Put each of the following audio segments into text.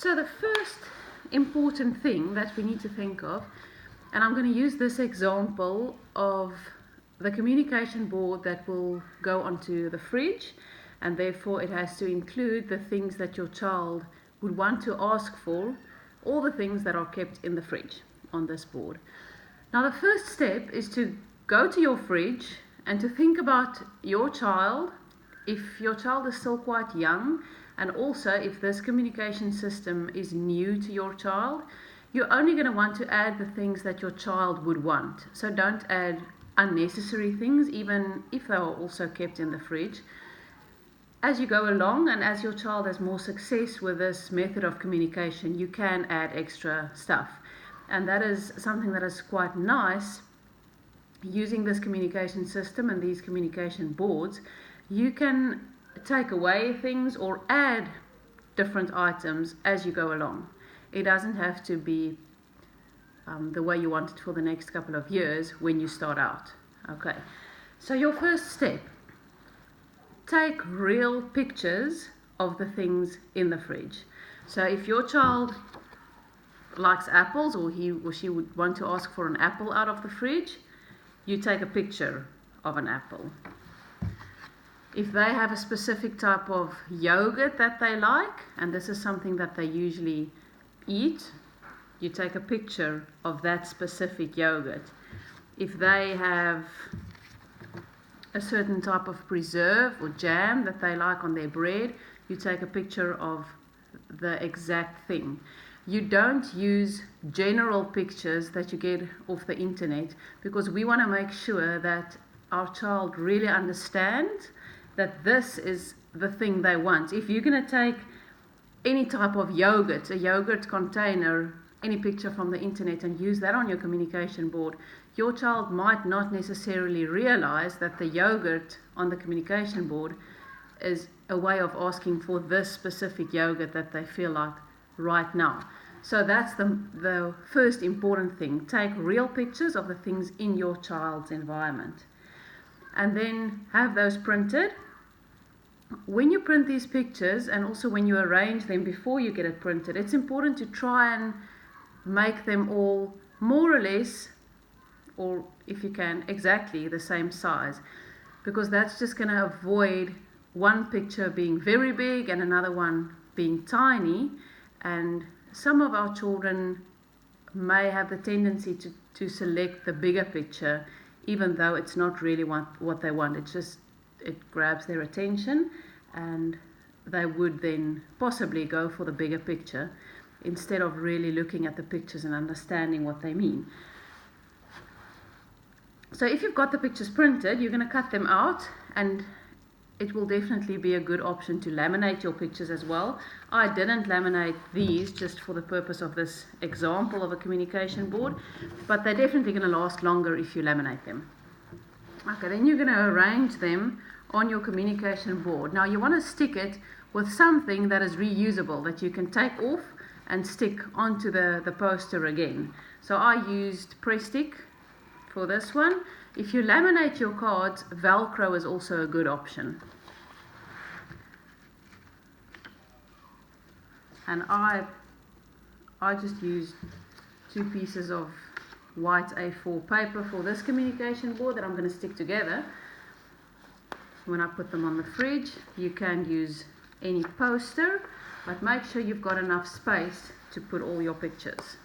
So the first important thing that we need to think of, and I'm going to use this example of the communication board that will go onto the fridge, and therefore it has to include the things that your child would want to ask for, all the things that are kept in the fridge on this board. Now the first step is to go to your fridge and to think about your child, if your child is still quite young, and also if this communication system is new to your child. You're only going to want to add the things that your child would want. So don't add unnecessary things, even if they are also kept in the fridge. As you go along and as your child has more success with this method of communication, you can add extra stuff. And that is something that is quite nice. Using this communication system and these communication boards, you can take away things or add different items as you go along. It doesn't have to be the way you want it for the next couple of years when you start out. Okay, so your first step, take real pictures of the things in the fridge. So if your child likes apples, or he or she would want to ask for an apple out of the fridge, you take a picture of an apple. If they have a specific type of yogurt that they like, and this is something that they usually eat, you take a picture of that specific yogurt. If they have a certain type of preserve or jam that they like on their bread, you take a picture of the exact thing. You don't use general pictures that you get off the internet, because we want to make sure that our child really understands that this is the thing they want. If you're going to take any type of yogurt, a yogurt container, any picture from the internet, and use that on your communication board, your child might not necessarily realize that the yogurt on the communication board is a way of asking for this specific yogurt that they feel like right now. So that's the first important thing. Take real pictures of the things in your child's environment, and then have those printed. When you print these pictures, and also when you arrange them before you get it printed, it's important to try and make them all more or less, or if you can, exactly the same size, because that's just going to avoid one picture being very big and another one being tiny. And some of our children may have the tendency to select the bigger picture, even though it's not really what they want. It grabs their attention, and they would then possibly go for the bigger picture instead of really looking at the pictures and understanding what they mean. So if you've got the pictures printed, you're going to cut them out, and it will definitely be a good option to laminate your pictures as well. I didn't laminate these just for the purpose of this example of a communication board, but they're definitely going to last longer if you laminate them. Okay, then you're going to arrange them on your communication board. Now you want to stick it with something that is reusable, that you can take off and stick onto the poster again. So I used press stick for this one. If you laminate your cards, Velcro is also a good option. And I just used 2 pieces of white A4 paper for this communication board that I'm going to stick together when I put them on the fridge. You can use any poster, but make sure you've got enough space to put all your pictures.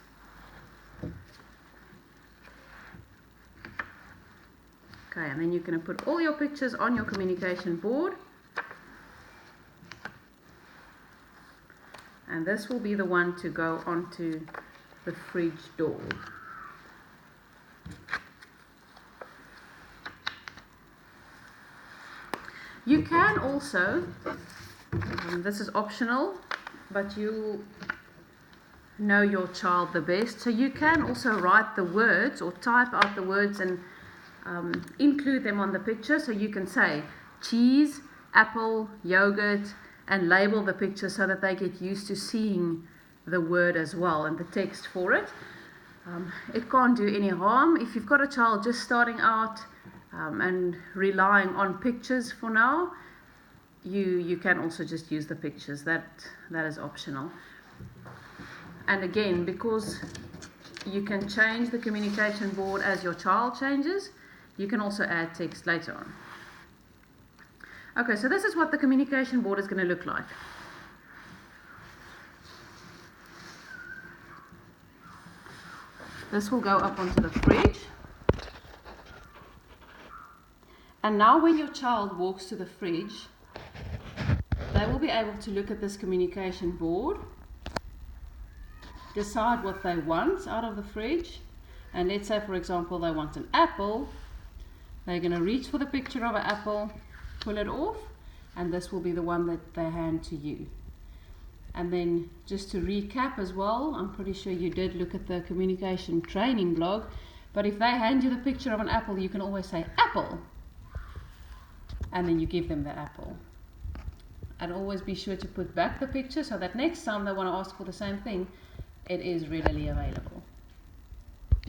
Okay, and then you're going to put all your pictures on your communication board, and this will be the one to go onto the fridge door. You can also, this is optional, but you know your child the best, so you can also write the words or type out the words and include them on the picture. So you can say cheese, apple, yogurt, and label the picture so that they get used to seeing the word as well and the text for it. It can't do any harm. If you've got a child just starting out and relying on pictures for now, you can also just use the pictures. That is optional. And again, because you can change the communication board as your child changes, you can also add text later on. Okay, so this is what the communication board is going to look like. This will go up onto the fridge. And now when your child walks to the fridge, they will be able to look at this communication board, decide what they want out of the fridge, and let's say, for example, they want an apple. They're going to reach for the picture of an apple, pull it off, and this will be the one that they hand to you. And then just to recap as well, I'm pretty sure you did look at the communication training blog, but if they hand you the picture of an apple, you can always say apple, and then you give them the apple. And always be sure to put back the picture so that next time they want to ask for the same thing, it is readily available.